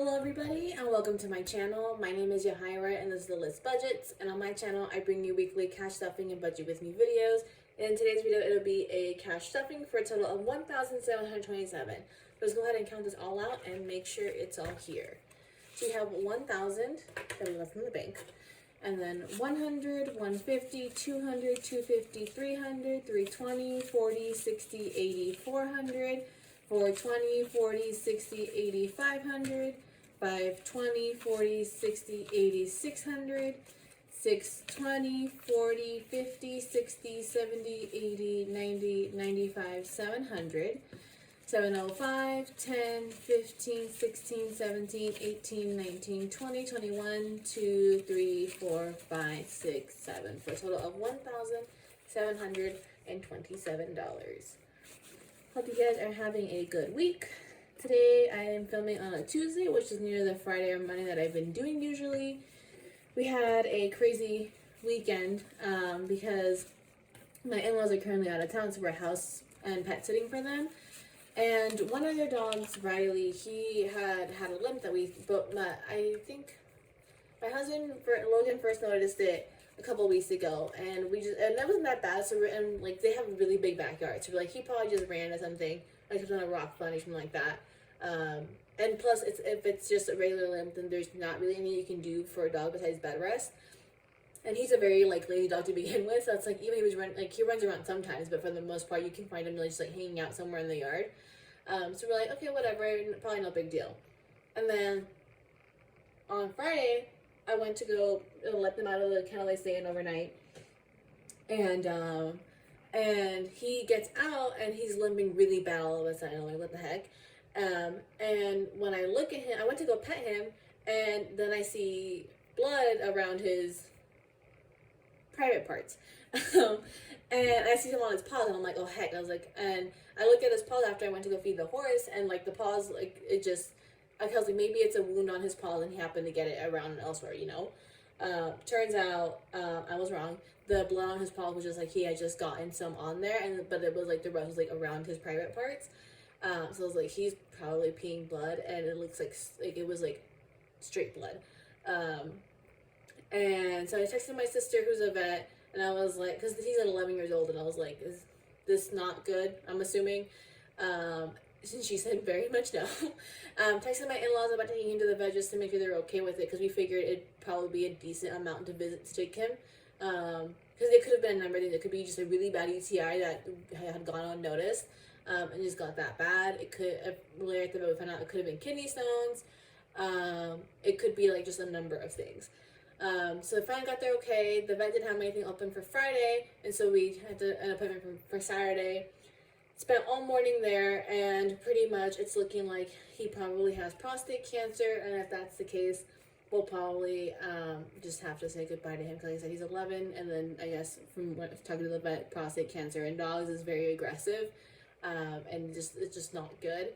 Hello everybody and welcome to my channel. My name is Yahaira and this is the List Budgets, and on my channel I bring you weekly cash stuffing and budget with me videos. In today's video it'll be a cash stuffing for a total of $1,727. Let's go ahead and count this all out and make sure it's all here. So you have 1,000 that we left from the bank, and then 100, 150, 200, 250, 300, 320, 40, 60, 80, 400, 420, 40, 60, 80, 500, 520, 40, 60, 80, 600, 620, 40, 50, 60, 70, 80, 90, 95, 700, 705, 10, 15, 16, 17, 18, 19, 20, 21, 2, 3, 4, 5, 6, 7, for a total of $1,727. Hope you guys are having a good week. Today I am filming on a Tuesday, which is near the Friday or Monday that I've been doing usually. We had a crazy weekend because my in-laws are currently out of town, so we're house and pet sitting for them. And one of their dogs, Riley, he had a limp that I think my husband, Logan, first noticed it a couple weeks ago, and that wasn't that bad. So they have a really big backyard, so he probably just ran or something, like he was on a rock bunny, something like that. And plus, if it's just a regular limp, then there's not really anything you can do for a dog besides bed rest. And he's a very lazy dog to begin with, so it's even if he runs around sometimes, but for the most part, you can find him just hanging out somewhere in the yard. So we're like, okay, whatever, probably no big deal. And then on Friday, I went to go let them out of the kennel they stay in overnight, and he gets out and he's limping really bad all of a sudden. I'm like, what the heck? And when I look at him, I went to go pet him, and then I see blood around his private parts. And I see him on his paws, and I'm like, oh heck. I was like, and I look at his paws after I went to go feed the horse, and the paws, I was like, maybe it's a wound on his paws and he happened to get it around elsewhere, Turns out I was wrong. The blood on his paws was just he had just gotten some on there, but it was the rest was around his private parts. So I was like, he's probably peeing blood, and it looks like it was straight blood. And so I texted my sister, who's a vet, and I was like, because he's 11 years old, and I was like, is this not good? I'm assuming. She said very much no. Texted my in-laws about taking him to the vet just to make sure they're okay with it, because we figured it'd probably be a decent amount to visit to take him. Because it could have been a number of things. It could be just a really bad UTI that had gone unnoticed, and just got that bad. It could, later at the vet we found out it could have been kidney stones. It could be just a number of things. So the friend got there okay. The vet didn't have anything open for Friday, and so we had an appointment for Saturday. Spent all morning there, and pretty much it's looking like he probably has prostate cancer, and if that's the case, we'll probably just have to say goodbye to him, because like I said, he's 11, and then I guess from talking to the vet, prostate cancer in dogs is very aggressive, and it's just not good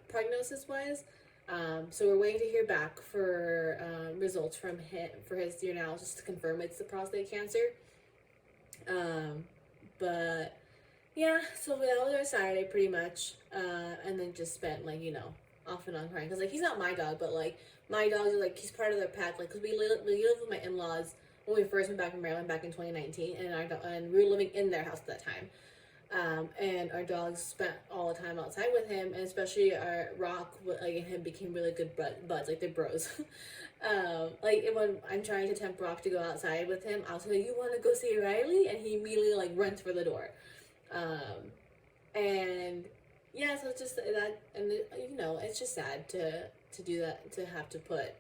prognosis-wise. So we're waiting to hear back for results from for his urinalysis to confirm it's the prostate cancer. But yeah, so that was our Saturday pretty much, and then just spent off and on crying, because he's not my dog, but my dogs are he's part of their pack, because we lived with my in-laws when we first went back from Maryland back in 2019, and we were living in their house at that time. And our dogs spent all the time outside with him, and especially our Rock, and him became really good buds, they're bros. When I'm trying to tempt Rock to go outside with him, I'll say, you want to go see Riley? And he immediately runs for the door. And yeah, so it's just that, and it's just sad to do that, to have to put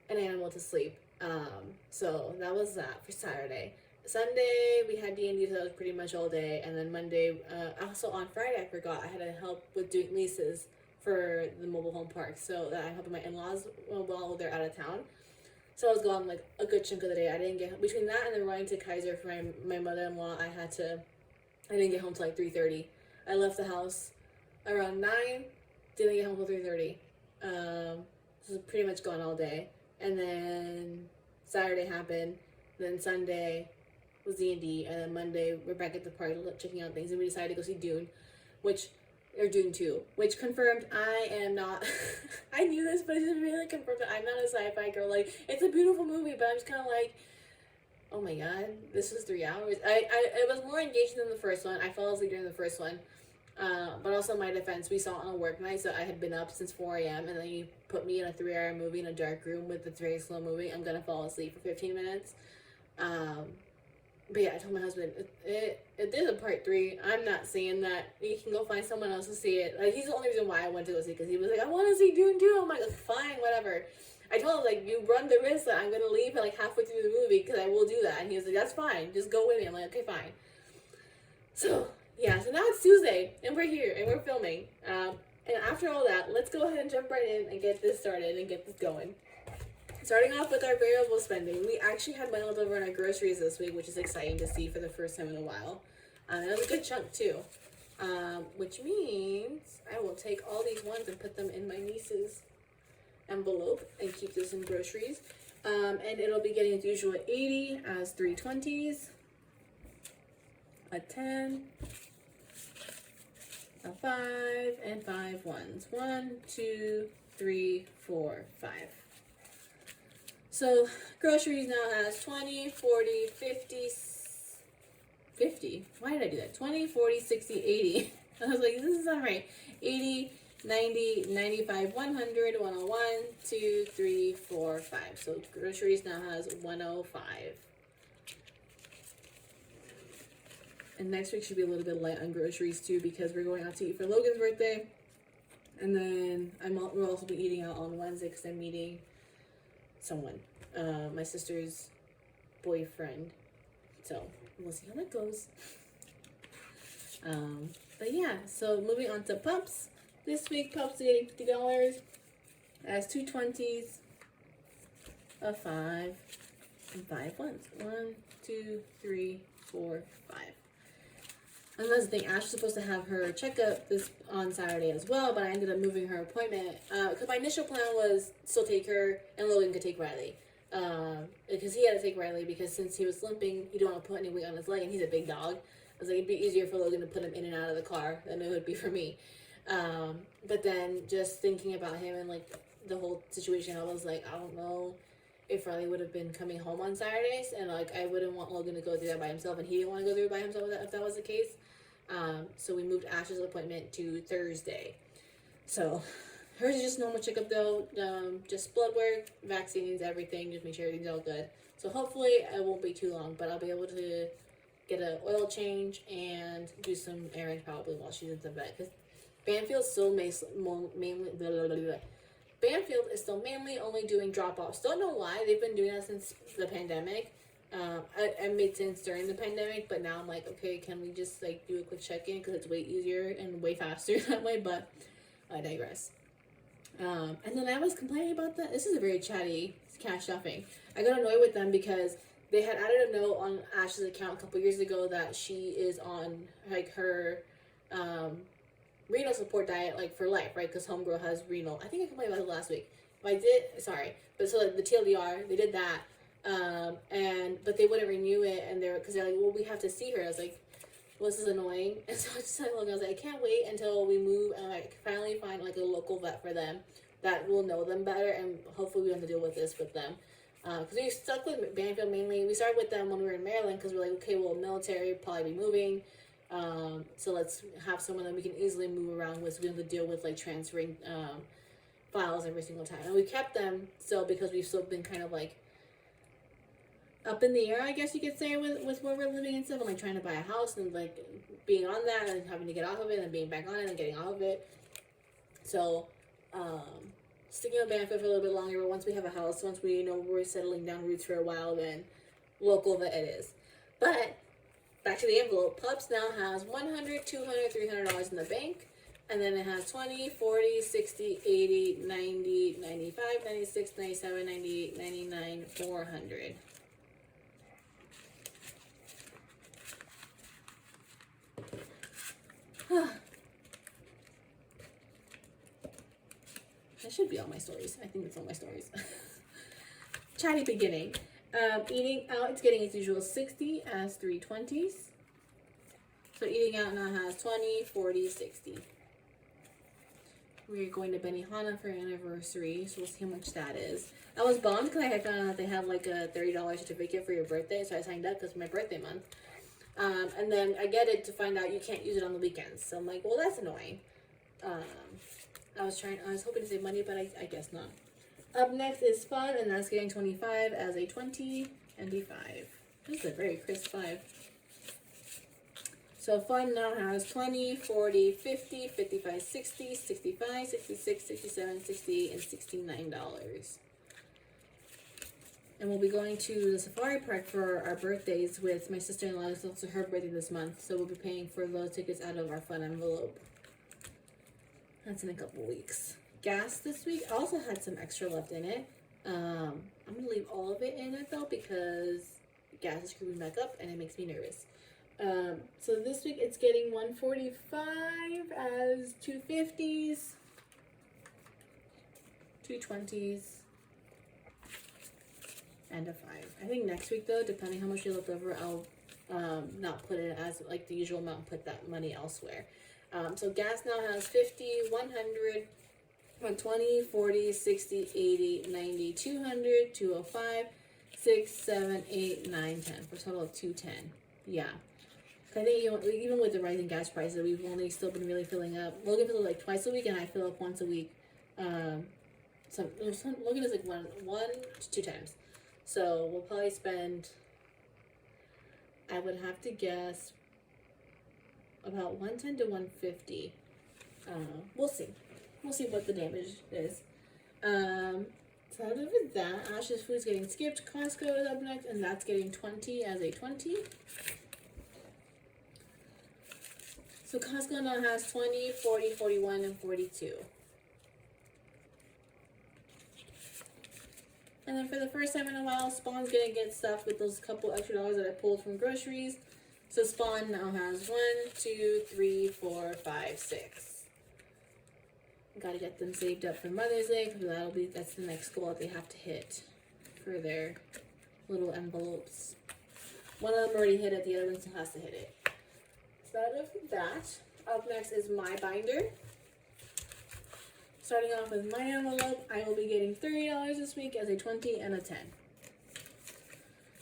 an animal to sleep. So that was that for Saturday. Sunday we had D&D, so that was pretty much all day, and then Monday, also on Friday I forgot I had to help with doing leases for the mobile home park, so that I helped my in-laws while they're out of town. So I was gone a good chunk of the day. I didn't get, between that and then running to Kaiser for my mother-in-law, I didn't get home till 3:30. I left the house around 9, didn't get home till 3:30. So pretty much gone all day. And then Saturday happened, then Sunday was D&D, and then Monday we're back at the park checking out things, and we decided to go see Dune, which or Dune 2, which confirmed I am not. I knew this, but it just really confirmed that I'm not a sci-fi girl. Like, it's a beautiful movie, but I'm just kind of like, oh my god, this was 3 hours. I was more engaged than the first one. I fell asleep during the first one. But also, in my defense, we saw it on a work night, so I had been up since 4 a.m. And then you put me in a 3-hour movie in a dark room with a very slow movie, I'm gonna fall asleep for 15 minutes. But yeah, I told my husband, if there's a part 3, I'm not seeing that. You can go find someone else to see it. Like, he's the only reason why I went to go see it, because he was like, I want to see Dune 2. I'm like, fine, whatever. I told him, like, you run the risk that I'm going to leave like halfway through the movie, because I will do that. And he was like, that's fine. Just go with me. I'm like, okay, fine. So, yeah, so now it's Tuesday, and we're here, and we're filming. And after all that, let's go ahead and jump right in and get this started and get this going. Starting off with our variable spending, we actually had money left over on our groceries this week, which is exciting to see for the first time in a while. It was a good chunk too, which means I will take all these ones and put them in my niece's envelope and keep this in groceries. And it'll be getting its usual 80 as 320s, a 10, a 5, and 5 ones. 1, 2, 3, 4, 5. So, groceries now has 20, 40, 50. Why did I do that? 20, 40, 60, 80. I was like, this is not right. 80, 90, 95, 100, 101, 2, 3, 4, 5. So, groceries now has 105. And next week should be a little bit light on groceries too, because we're going out to eat for Logan's birthday. And then we'll also be eating out on Wednesday because I'm meeting someone, my sister's boyfriend. So we'll see how that goes. But yeah, so moving on to pups. This week, pups are getting $50 as 2 20s, a 5, and 5 ones. 1, 2, 3, 4, 5. And that's the thing, Ash was supposed to have her checkup on Saturday as well, but I ended up moving her appointment. Because my initial plan was still take her and Logan could take Riley. Because he had to take Riley because since he was limping, he don't want to put any weight on his leg, and he's a big dog. I was like, it'd be easier for Logan to put him in and out of the car than it would be for me. But then just thinking about him and like the whole situation, I was like, I don't know if Riley would have been coming home on Saturdays, and like I wouldn't want Logan to go through that by himself, and he didn't want to go through it by himself if that was the case. So we moved Ash's appointment to Thursday. So hers is just normal checkup though, just blood work, vaccines, everything, just make sure everything's all good. So hopefully it won't be too long, but I'll be able to get an oil change and do some errands probably while she's at the vet. Because Banfield is still mainly only doing drop-offs. Don't know why. They've been doing that since the pandemic. It made sense during the pandemic, but now I'm like, okay, can we just like do a quick check-in because it's way easier and way faster that way, but I digress. And then I was complaining about that. This is a very chatty cash stuffing. I got annoyed with them because they had added a note on Ash's account a couple years ago that she is on like her renal support diet like for life, right? Because Homegirl has renal. I think I complained about it last week. But so like the TLDR, they did that. But they wouldn't renew it, and they're like, well, we have to see her. I was like, well, this is annoying. And so I just said, I was like, I can't wait until we move and like finally find like a local vet for them that will know them better, and hopefully we don't have to deal with this with them. Because we stuck with Banfield mainly. We started with them when we were in Maryland because we're like, okay, well, military probably be moving. So let's have someone that we can easily move around with, so we don't have to deal with like transferring files every single time. And we kept them so because we've still been kind of like up in the air, I guess you could say, with where we're living and stuff, and like trying to buy a house and like being on that and having to get off of it and being back on it and getting off of it. So sticking with Banfield for a little bit longer, but once we have a house, once we know we're settling down roots for a while, then local vet it is. But back to the envelope, Pups now has $100, $200, $300 in the bank, and then it has 20, 40, 60, 80, 90, 95, 96, 97, 98, 99, 400. That should be all my stories. I think it's all my stories. Chatty beginning. Eating out, it's getting its usual 60 as 320s. So eating out now has 20, 40, 60. we're going to Benihana for our anniversary, so we'll see how much that is. I was bummed because I had found out that they have like a $30 certificate for your birthday, so I signed up because it's my birthday month. And then I get it to find out you can't use it on the weekends. So I'm like, well, that's annoying. I was hoping to save money, but I guess not. Up next is Fun, and that's getting 25 as a 20 and a 5. This is a very crisp 5. So Fun now has 20, 40, 50, 55, 60, 65, 66, 67, 68, and $69. And we'll be going to the safari park for our birthdays with my sister-in-law. It's also her birthday this month, so we'll be paying for those tickets out of our Fun envelope. That's in a couple weeks. Gas this week also had some extra left in it. I'm going to leave all of it in it though because gas is creeping back up and it makes me nervous. So this week it's getting 145 as 250s, 220s, and a 5. I think next week though, depending how much you left over, I'll not put it as like the usual amount and put that money elsewhere. So gas now has 50, 100, 120, 40, 60, 80, 90, 200, 205, 6, 7, 8, 9, 10 for a total of 210. Yeah. I think even with the rising gas prices, we've only still been really filling up. Logan fills like twice a week, and I fill up once a week. Logan is like one to 2 times. So we'll probably spend, I would have to guess, about 110 to 150. We'll see. We'll see what the damage is. So other than that, Ash's Food's getting skipped. Costco is up next, and that's getting 20 as a 20. So Costco now has 20, 40, 41, and 42. And then for the first time in a while, Spawn's gonna get stuff with those couple extra dollars that I pulled from groceries. So Spawn now has 1, 2, 3, 4, 5, 6. Gotta get them saved up for Mother's Day because that's the next goal that they have to hit for their little envelopes. One of them already hit it, the other one still has to hit it. So out of that, up next is my binder. Starting off with my envelope, I will be getting $30 this week as a 20 and a 10.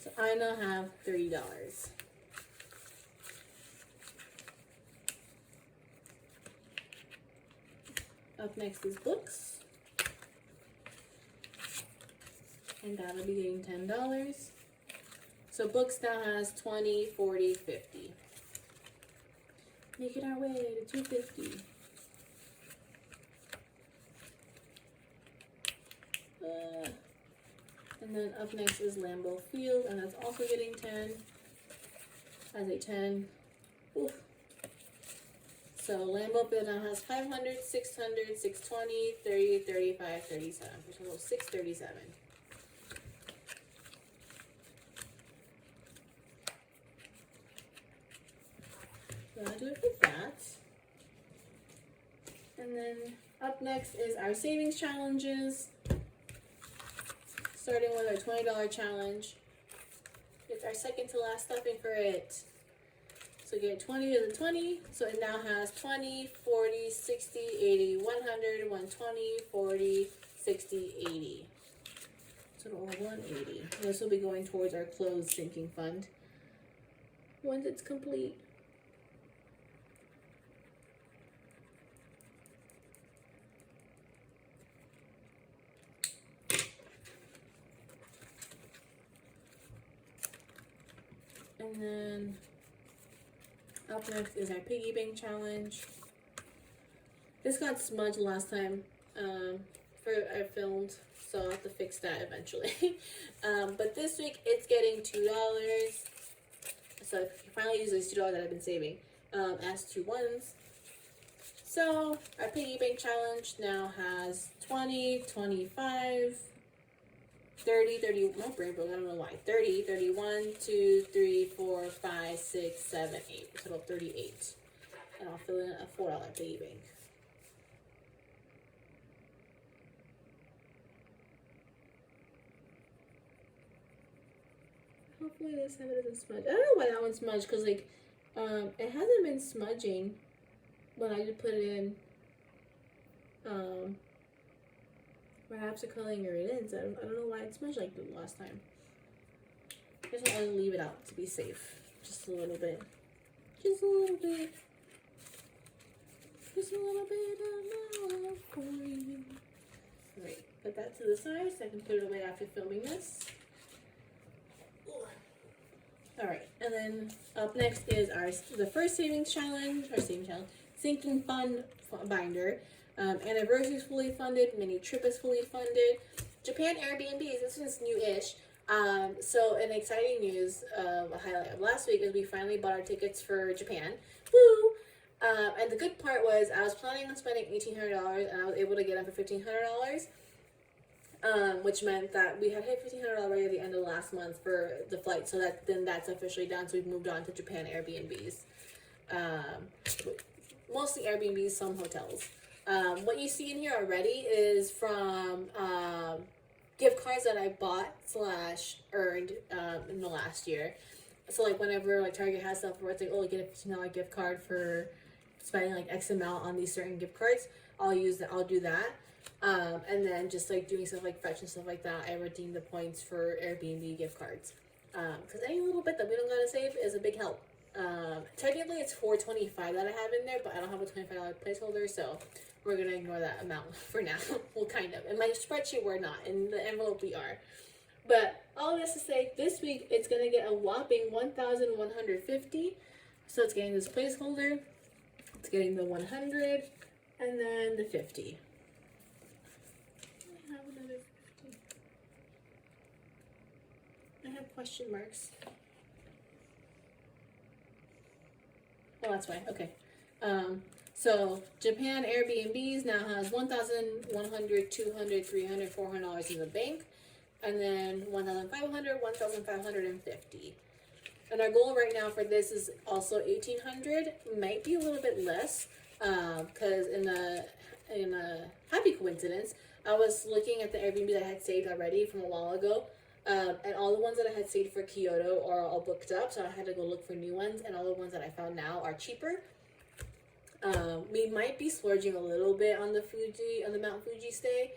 So I now have $30. Up next is books. And that'll be getting $10. So books now has 20, 40, 50. Making our way to 250. And then up next is Lambeau Field, and that's also getting 10 as a 10. Oof. So Lambeau Field now has 500, 600, 620, 30, 35, 37. For a total of 637. So I'll do it with that. And then up next is our savings challenges. Starting with our $20 challenge. It's our second to last stuffing for it. So get 20 to the 20. So it now has 20, 40, 60, 80, 100, 120, 40, 60, 80. Total of 180. This will be going towards our clothes sinking fund once it's complete. And then up next is our piggy bank challenge. This got smudged last time I filmed, so I'll have to fix that eventually. But this week it's getting $2. So I finally use these $2 that I've been saving as 2 ones. So our piggy bank challenge now has 20, 25, 30, 30, no brain broke, I don't know why. 30, 31, 2, 3, 4, 5, 6, 7, 8. A total of 38. And I'll fill in a $4 piggy bank. Hopefully this time it doesn't smudge. I don't know why that one smudged, because like, it hasn't been smudging when I just put it in Perhaps the curling it in, so I don't know why it smudged like the last time. I just want to leave it out to be safe. Just a little bit. Just a little bit. Just a little bit of love for you. Alright, put that to the side so I can put it away after filming this. Alright, and then up next is the first savings challenge, sinking fund binder. Anniversary is fully funded, mini trip is fully funded. Japan Airbnbs, this one's new-ish. So an exciting news, a highlight of last week is we finally bought our tickets for Japan. Woo! And the good part was I was planning on spending $1,800 and I was able to get them for $1,500. Which meant that we had hit $1,500 already at the end of last month for the flight, so that's officially done. So we've moved on to Japan Airbnbs, mostly Airbnbs, some hotels. What you see in here already is from gift cards that I bought / earned in the last year. So like whenever like Target has stuff where it's like, oh, get a $15 gift card for spending like X amount on these certain gift cards, I'll do that. And then just like doing stuff like Fetch and stuff like that, I redeem the points for Airbnb gift cards. Because any little bit that we don't gotta save is a big help. Technically it's $4.25 that I have in there, but I don't have a $25 placeholder, so we're gonna ignore that amount for now. Well, kind of. In my spreadsheet, we're not. In the envelope, we are. But all this to say, this week it's gonna get a whopping 1,150. So it's getting this placeholder, it's getting the 100, and then the 50. I have another 50. I have question marks. Oh, that's why. Okay. So Japan Airbnbs now has $1,100, $200, $300, $400 in the bank, and then $1,500, $1,550. And our goal right now for this is also $1,800. Might be a little bit less, because in a happy coincidence, I was looking at the Airbnb that I had saved already from a while ago. And all the ones that I had saved for Kyoto are all booked up, so I had to go look for new ones, and all the ones that I found now are cheaper. We might be splurging a little bit on the Mount Fuji stay.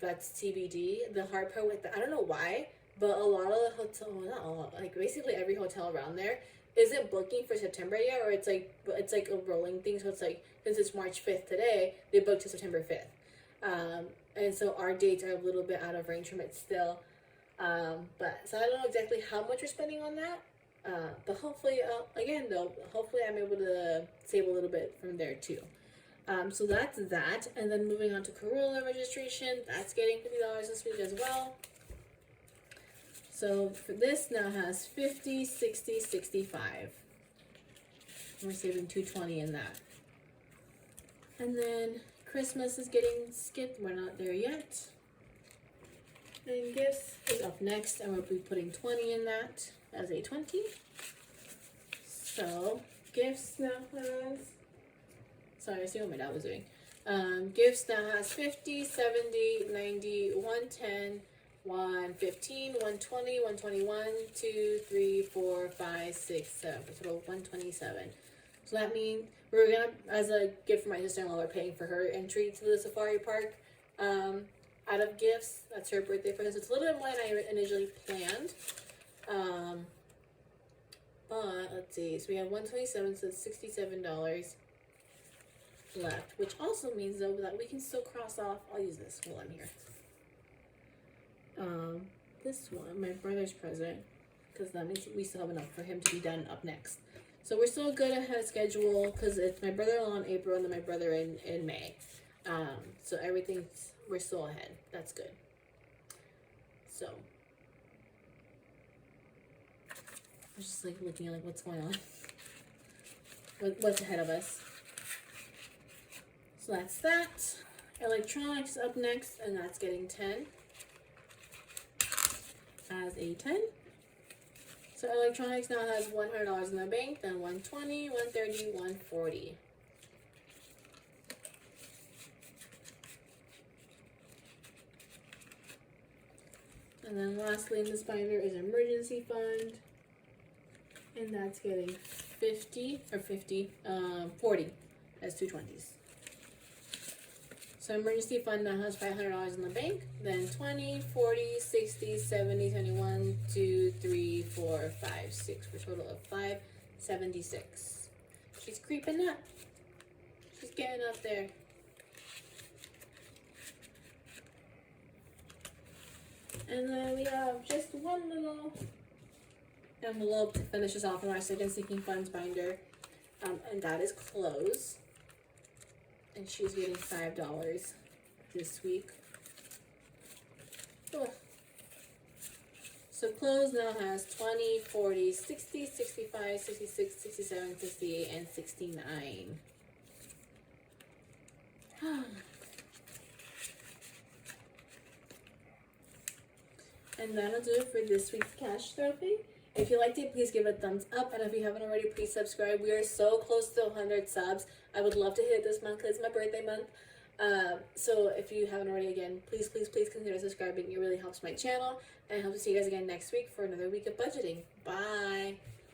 That's TBD. The hard part with I don't know why, but a lot of the hotel, not a lot, like basically every hotel around there isn't booking for September yet, or it's like a rolling thing. So it's like, since it's March 5th today, they booked to September 5th. And so our dates are a little bit out of range from it still. But so I don't know exactly how much we're spending on that. But hopefully, hopefully I'm able to save a little bit from there too. So that's that. And then moving on to Corolla registration, that's getting $50 this week as well. So for this now has 50, 60, 65. We're saving $220 in that. And then Christmas is getting skipped. We're not there yet. And gifts is up next, and we'll be putting 20 in that as a 20. So gifts now has, sorry, I see what my dad was doing. Gifts now has 50, 70, 90, 110, 115, 120, 121, 2, 3, 4, 5, 6, 7. For a total of 127. So that means we're gonna, as a gift for my sister-in-law, we're paying for her entry to the safari park. Out of gifts, that's her birthday present. So it's a little bit more than I initially planned. But let's see. So we have 127, so it's $67 left, which also means though that we can still cross off. I'll use this while I'm here. This one, my brother's present, because that means we still have enough for him to be done up next. So we're still good ahead of schedule because it's my brother-in-law in April and then my brother in May. So we're still ahead. That's good. So I was just like looking at like what's going on, what's ahead of us. So that's that. Electronics up next, and that's getting 10 as a 10. So electronics now has $100 in the bank, then 120, 130, 140. And then lastly in this binder is emergency fund, and that's getting 40 as 220s. So emergency fund now has $500 in the bank. Then 20, 40, 60, 70, 71, 2, 3, 4, 5, 6 for a total of 576. She's creeping up. She's getting up there. And then we have just one little envelope to finish us off in our second sinking funds binder. And that is clothes. And she's getting $5 this week. Ugh. So clothes now has 20, 40, 60, 65, 66, 67, 68, and 69. And that'll do it for this week's cash trophy. If you liked it, please give it a thumbs up. And if you haven't already, please subscribe. We are so close to 100 subs. I would love to hit this month because it's my birthday month. So if you haven't already, again, please consider subscribing. It really helps my channel. And I hope to see you guys again next week for another week of budgeting. Bye.